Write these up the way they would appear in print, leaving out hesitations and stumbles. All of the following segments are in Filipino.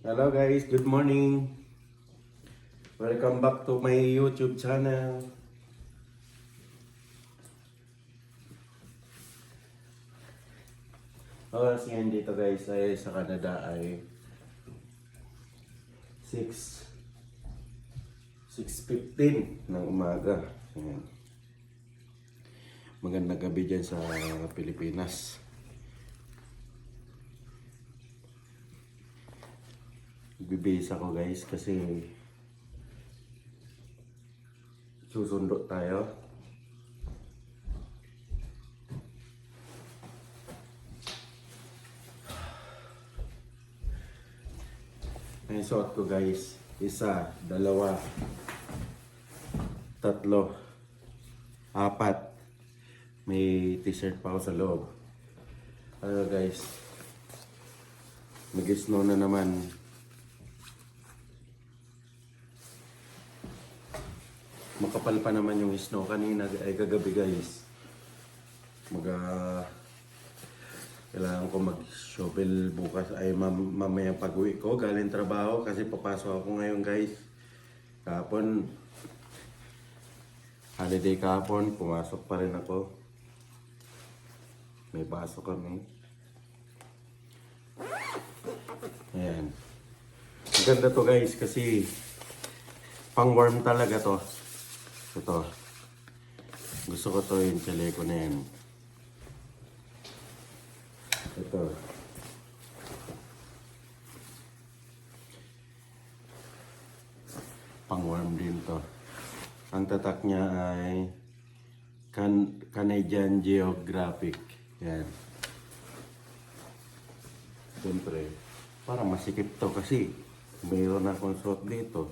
Hello guys, good morning. Welcome back to my YouTube channel. Oras ngayon dito guys ay sa Canada ay 6:15 ng umaga. Ayan. Magandang gabi dyan sa Pilipinas. Bibihis ako guys kasi susundo tayo. Ang suot ko guys, 1, 2, 3, 4. May t-shirt pa ako sa loob. Ano guys, nag-snow na naman. Makapal pa naman yung snow kanina ay kagabi guys. Kailangan ko mag-shovel bukas ay mamaya pag-uwi ko galing trabaho kasi papasok ako ngayon guys. Kahapon holiday kahapon, pumasok pa rin ako. May pasok kami. Ayan. Maganda to guys kasi pang warm talaga to. Ito. Gusto ko to yung chaleco na yan. Ito. Pang warm din to. Ang tatak niya ay Canadian Geographic. Yan. Siyempre, parang masikip to kasi mayroon akong suot dito.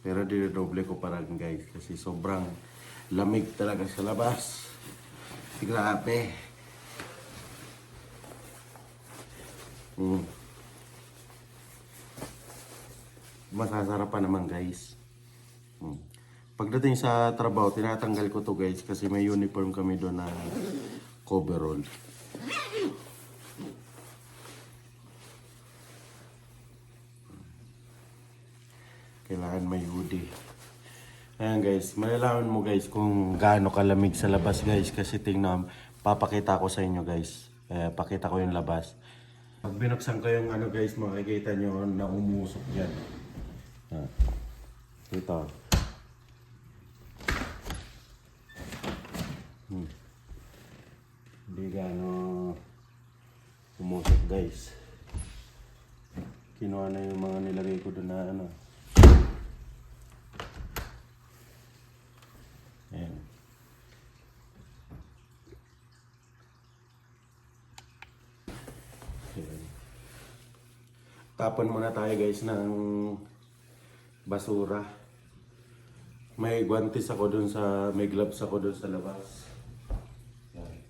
Pero dinodoble ko parang guys kasi sobrang lamig talaga sa labas. Grabe. Masasarapan naman guys. Pagdating sa trabaho, tinatanggal ko to guys kasi may uniform kami doon na coverall. Kailangan may hoodie. Ayan guys, malalaman mo guys kung gaano kalamig sa labas guys kasi tingnan, papakita ko sa inyo guys. Pakita ko yung labas. Pag binuksan ko yung ano guys, makikita nyo na umusok dyan. Ito. Hindi gaano umusok guys. Kinuha na yung mga nilagay ko doon na ano. Ayan. Ayan. Tapon muna tayo guys ng basura. May guantes ako dun sa, may gloves ako dun sa labas. Ayan.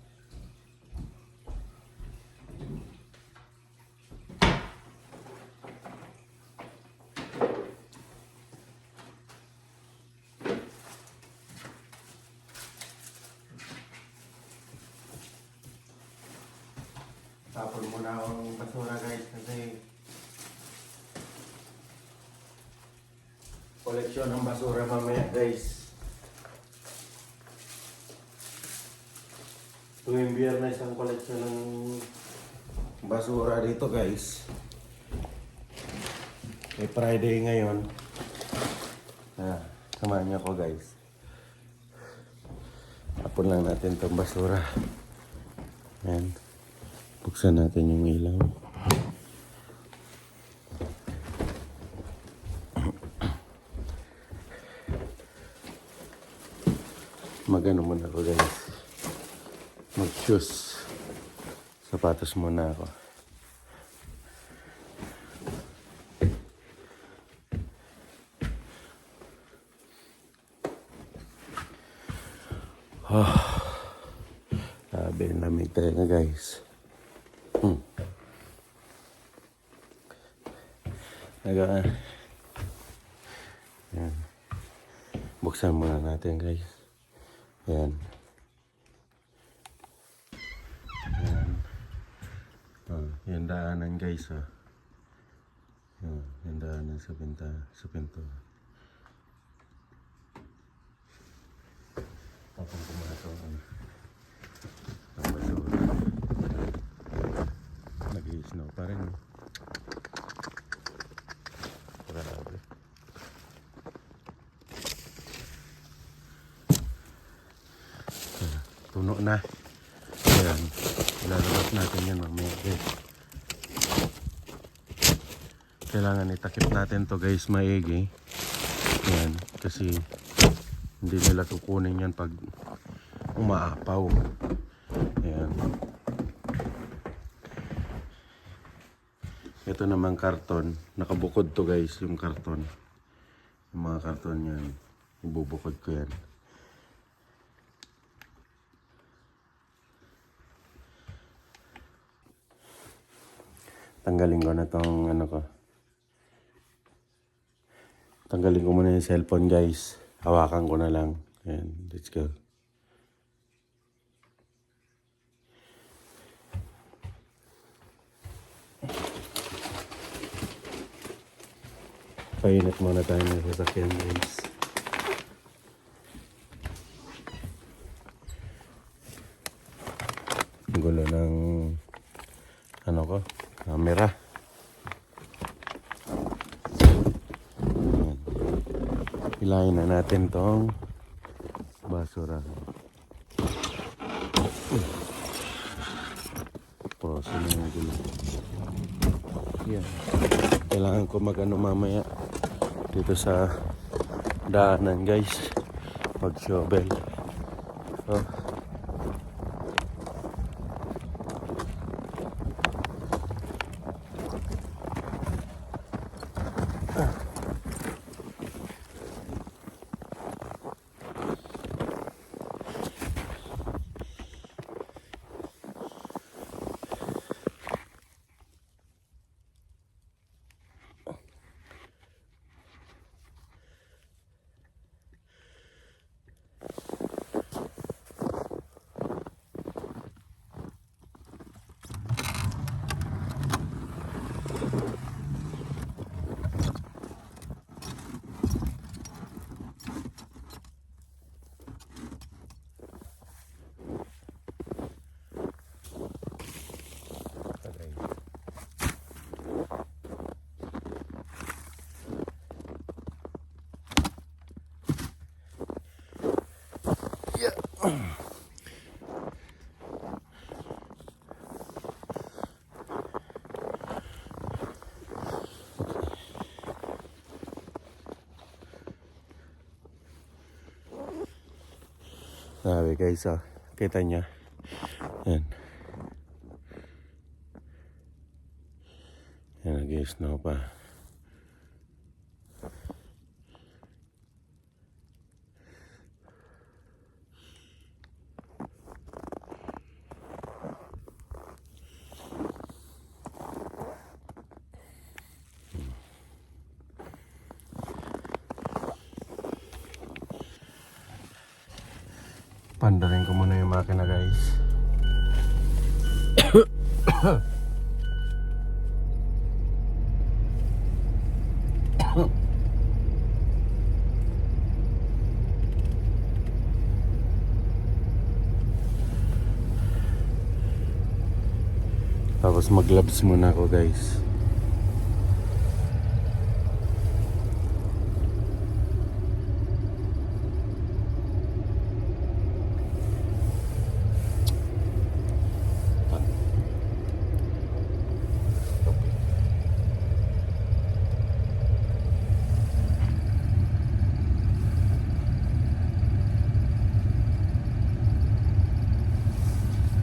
Tapon muna akong basura guys kasi koleksyon ng basura mamaya guys. Tuwing Biyernes ang koleksyon ng basura dito guys. May Friday ngayon. Samahan niyo ako guys. Tapon lang natin itong basura. Ayan. Buksan natin yung ilaw. Magano muna ako guys. Mag-shoes. Sapatos muna ako. Sabi, lamig talaga guys. Ayan. Buksan muna natin guys. Ayan. Ayan. Yung daanan guys. Yung daanan sa pinto. Tapos pumasok ang basura. Nag-i-snow pa rin. Grabe. Puno na. Ayan. Ilalabas natin yan mamaya guys. Kailangan itakip natin to guys maigi. Ayan. Kasi hindi nila kukunin yan pag umaapaw. Ayan. Ito naman karton. Nakabukod to guys yung karton. Yung mga karton yan. Ibubukod ko yan. Tanggalin ko na tong ano ko. Tanggalin ko muna yung cellphone guys. Hawakan ko na lang. Ayan, let's go. Painit muna tayo ng sasakyan guys. Gulo ng ano ko, camera. Ayan. Hilahin na natin tong basura. Poso na yung gulo. Yan. Kailangan ko mag-ano mamaya dito sa daanan guys. Mag-shovel. So, sabi guys, oh, kita niya. Yan. Yan, nag-snow pa. Pandarin ko muna yung makina guys. Tapos mag-gloves muna ako guys.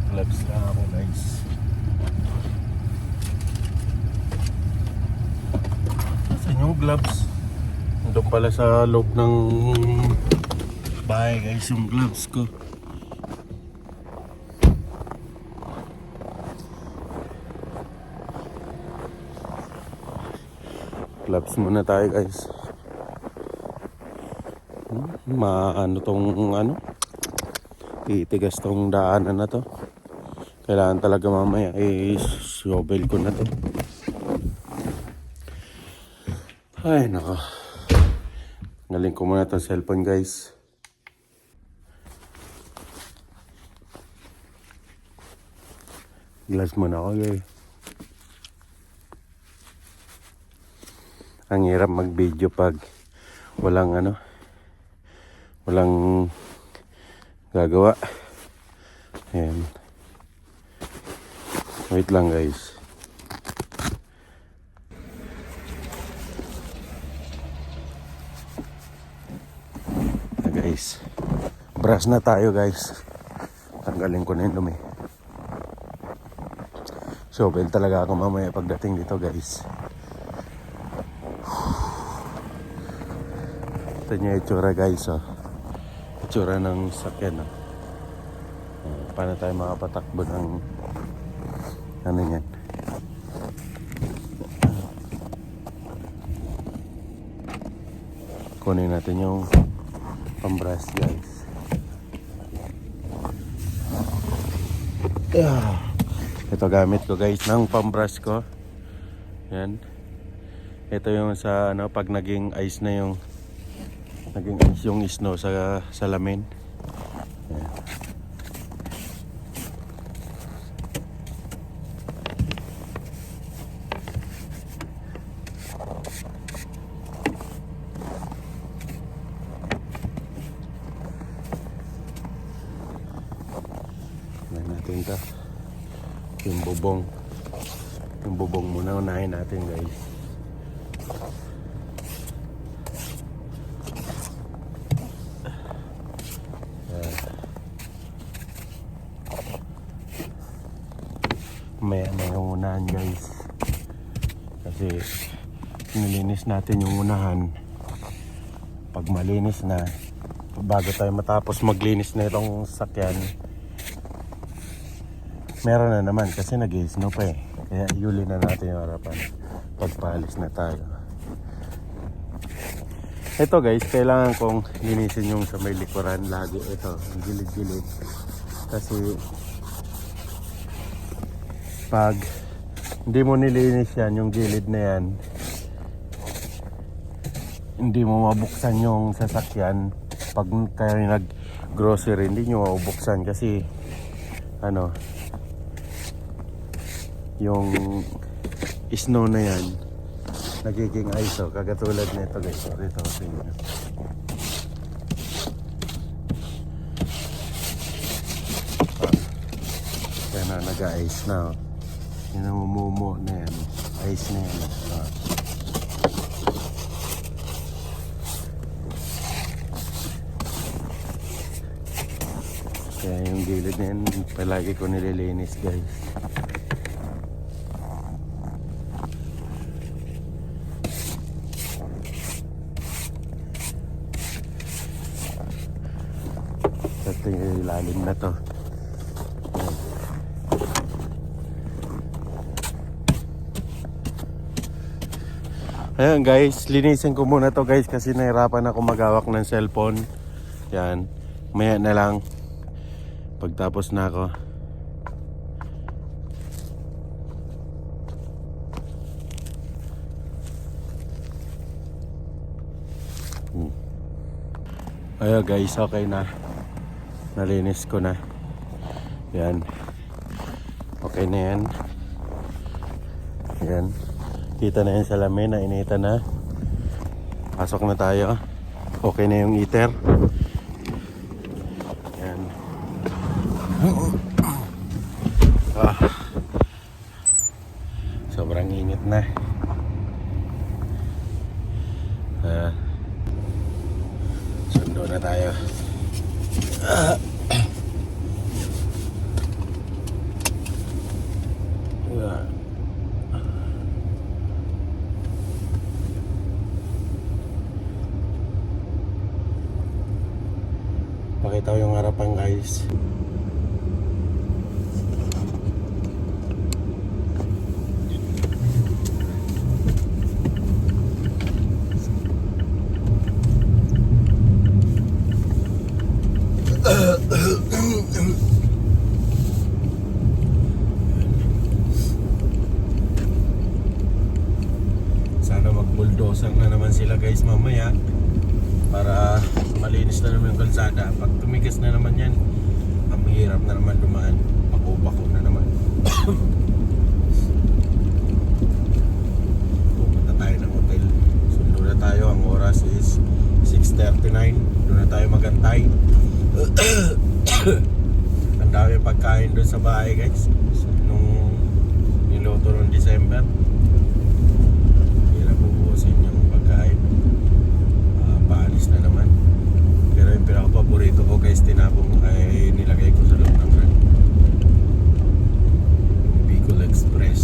Gloves lang ako guys. Nasaan yung gloves? Doon pala sa loob ng bahay guys yung gloves ko. Gloves muna tayo guys. Maano tong ano? Titigas tong daanan na to. Kailangan talaga mamaya i-shovel ko na to. Ay, nako. Galing ko muna itong cellphone, guys. Glass muna ako, guys. Ang hirap mag-video pag walang walang gagawa. Ayan. Wait lang, guys. Guys, brush na tayo, guys. Tanggalin ko na yung dumi. Shovel talaga ako mamaya pagdating dito, guys. Ito niya itsura, guys, oh. Itsura ng sakyan, oh. Paano tayo makapatakbo ng ano yan? Kunin natin yung pambrush, guys. Ito gamit ko, guys, ng pambrush ko. Yan. Ito yung sa pag naging ice na yung snow sa salamin. Yan. Natin ito yung bubong muna unahin natin, guys. May yung unahan, guys, kasi nilinis natin yung unahan. Pag malinis na, bago tayo matapos maglinis na itong sakyan, meron na naman kasi nag-snow pa eh. Kaya iuli na natin yung harapan pagpaalis na tayo. Ito, guys, kailangan kong linisin yung sa may likuran lagi. Ito, ang gilid-gilid. Kasi pag hindi mo nilinis yan, yung gilid na yan, hindi mo mabuksan yung sasakyan. Pag kayo nag-grocery, hindi nyo mabuksan kasi yung snow na yan nagiging ice, kagatulad nito, guys. Ito sa inyo. Kaya na nag-ice na, yung namumumo na yan, ice na yan. Kaya yung gilid na yan palagi ko nililinis, guys. Ito yung ilalim na to. Ayan, guys, linisin ko muna to, guys, kasi nahirapan ako maghawak ng cellphone. Yan, maya na lang pagtapos na ako. Ayan, guys, okay na. Nalinis ko na. Yan. Okay na yan. Yan. Kita na yung salamin na inita na. Pasok na tayo. Okay na yung heater. Yan. Sobrang init na. Sundo na tayo. Pakita ko yung harapan, guys. Sana Buldosan na naman sila guys mamaya para malinis na naman yung kalsada. Pag tumigas na naman yan, ang hirap na naman dumaan. Bako-bako na naman. Pupunta tayo ng hotel. Sundo na tayo. Ang oras is 6:39. Doon na tayo magantay. Ang dami pagkain doon sa bahay guys. Nung niluto noong December. Hirap ubusin yung pagkain. Paalis na naman. Pero yung pinaka-paborito ko guys, tinapong ay nilagay ko sa loob ng rep. Bicol Express.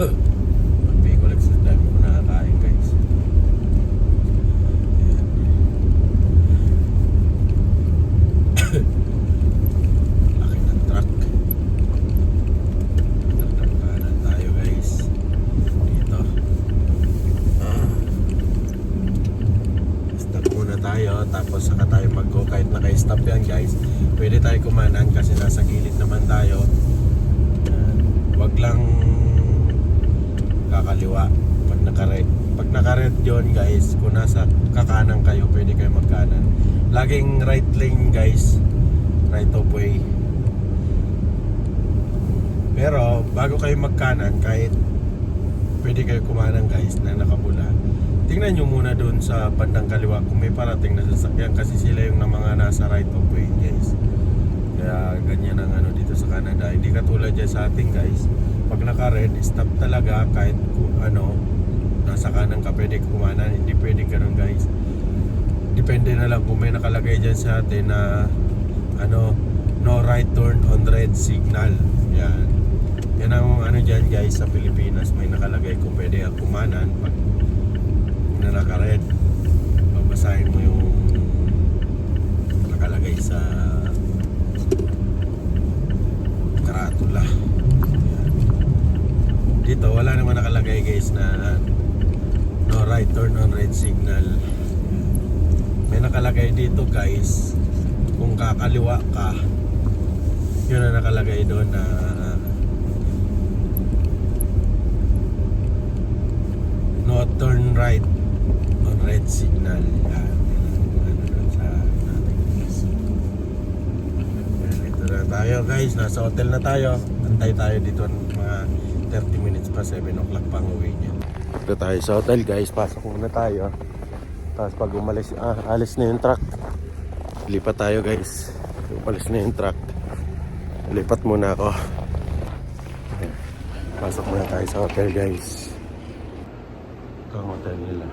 Ang Bicol Express, dami ko nakakain guys. Laki ng truck. Nagkakanan tayo guys. Dito. Stop muna tayo, tapos saka tayo mag-go. Kahit naka-stop yan guys, pwede tayo kumanan kasi nasa gilid naman tayo. Wag lang kakaliwa pag naka-red. Pag naka-red yun guys, kung nasa kakanan kayo, pwede kayo magkanan. Laging right lane guys, right of way. Pero bago kayo magkanan, kahit pwede kayo kumanan guys na nakabula, tingnan nyo muna doon sa bandang kaliwa kung may parating na sasakyan, kasi sila yung na mga nasa right of way guys. Kaya ganyan ang ano dito sa Canada. Hindi katulad dyan sa ating guys. Pag naka-red, stop talaga kahit ano, nasa kanan ka pwede kumanan. Hindi pwede ganun guys. Depende na lang kung may nakalagay dyan sa atin na ano, no right turn on red signal. Yan. Yan ang ano dyan guys sa Pilipinas. May nakalagay kung pwede ang kumanan pag na naka-red. Babasahin mo yung nakalagay sa karatula. Dito wala naman nakalagay guys na no right turn on red signal. May nakalagay dito guys kung kakaliwa ka, yun na nakalagay doon na no turn right on red signal. Ano doon sa natin guys. Ito na tayo guys, nasa hotel na tayo. Antay tayo dito mga 30 minutes pa, 7 o'clock pang uwi niya. Ito tayo sa hotel guys, pasok muna tayo. Tapos pag umalis, alis na yung truck, lipat tayo guys. Umalis na yung truck, lipat muna ako. Pasok muna tayo sa hotel guys. Ito ang hotel nila.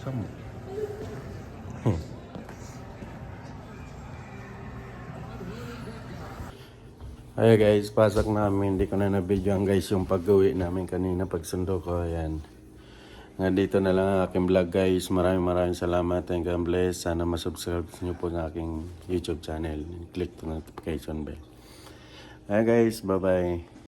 Sama. Ayan guys, pasok namin. Hindi ko na na-videoan guys yung pag-uwi namin kanina, pagsundo ko. Ayan. Dito na lang ang aking vlog guys. Maraming salamat and God bless. Sana masubscribe nyo po ng aking YouTube channel. Click the notification bell. Ayan guys, bye bye.